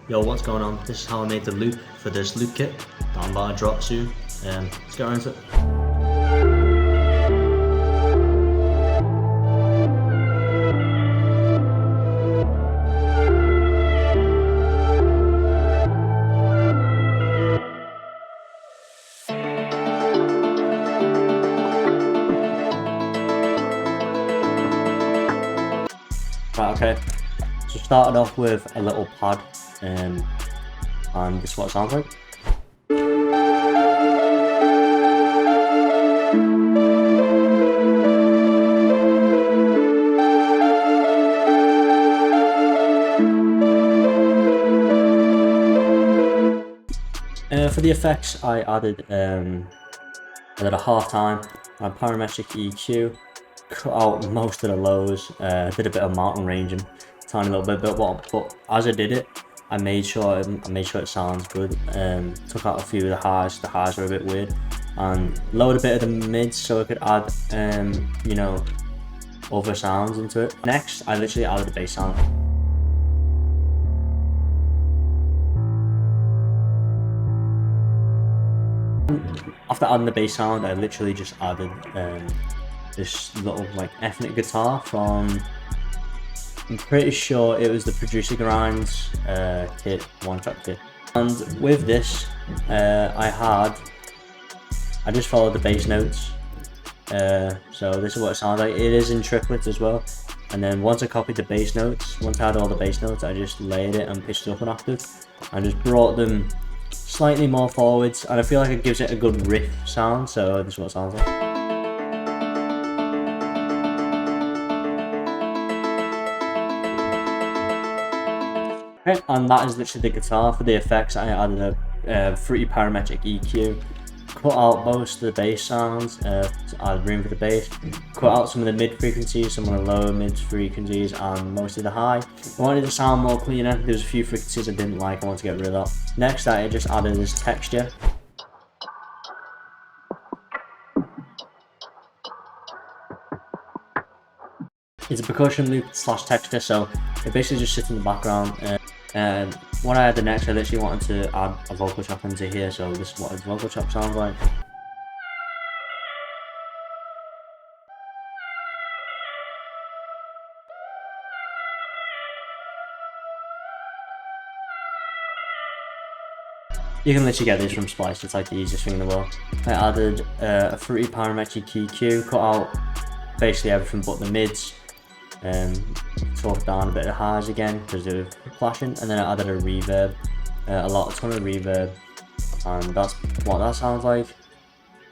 Yo, what's going on? This is how I made the loop for this loop kit that I'm about to drop soon. Let's get right into it. Right, okay. So started off with a little pad, and this is what it sounds like. For the effects, I added a half time, a parametric EQ, cut out most of the lows, did a bit of mountain ranging, tiny little bit, but as I did it, I made sure it sounds good. Took out a few of the highs. The highs were a bit weird, and lowered a bit of the mids so I could add you know, other sounds into it. Next, I literally added the bass sound. After adding the bass sound, I literally just added this little like ethnic guitar from, I'm pretty sure it was the Producer Grinds kit, one-track kit. And with this, I just followed the bass notes. So this is what it sounds like. It is in triplets as well. And then once I copied the bass notes, once I had all the bass notes, I just layered it and pitched it up an octave. And just brought them slightly more forwards, and I feel like it gives it a good riff sound. So this is what it sounds like. Okay, and that is literally the guitar. For the effects, I added a fruity parametric EQ, cut out most of the bass sounds, added room for the bass, cut out some of the mid frequencies, some of the lower mid frequencies, and most of the high. I wanted it to sound more cleaner. There's a few frequencies I didn't like, I want to get rid of that. Next, I just added this texture. It's a percussion loop slash texture, so it basically just sits in the background. What I added next, I literally wanted to add a vocal chop into here, so this is what a vocal chop sounds like. You can literally get this from Splice, it's like the easiest thing in the world. I added a fruity parametric EQ, cut out basically everything but the mids, talked down a bit of the highs again because they were clashing, and then I added a reverb, a ton of reverb, and that's what that sounds like.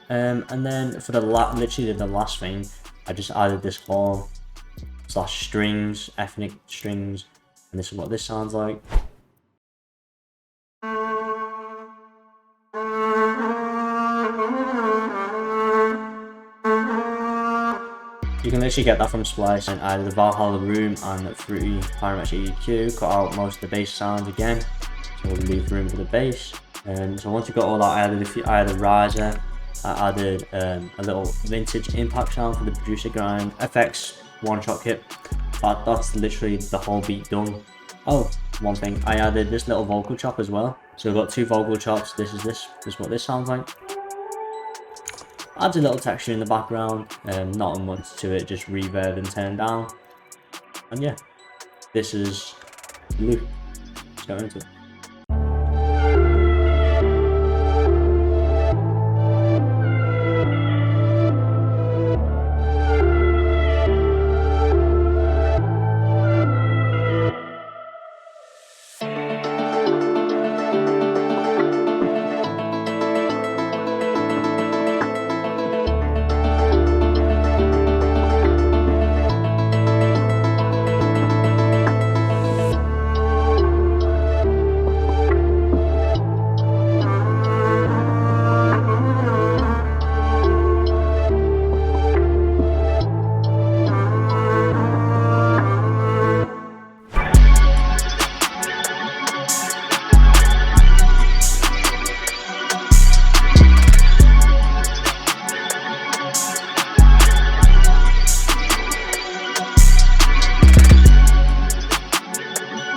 And then for literally the last thing, I just added this horn slash strings, ethnic strings, and this is what this sounds like. You can literally get that from Splice, and added the Valhalla room and the fruity parametric EQ, cut out most of the bass sounds again, so we'll leave room for the bass. So once you got all that, I added a riser, I added a little vintage impact sound for the Producer Grind FX one-shot kit. That's literally the whole beat done. Oh, one thing, I added this little vocal chop as well. So we've got two vocal chops. This is what this sounds like. Adds a little texture in the background, not much to it, just reverb and turn down. And yeah, this is loop. Let's go into it.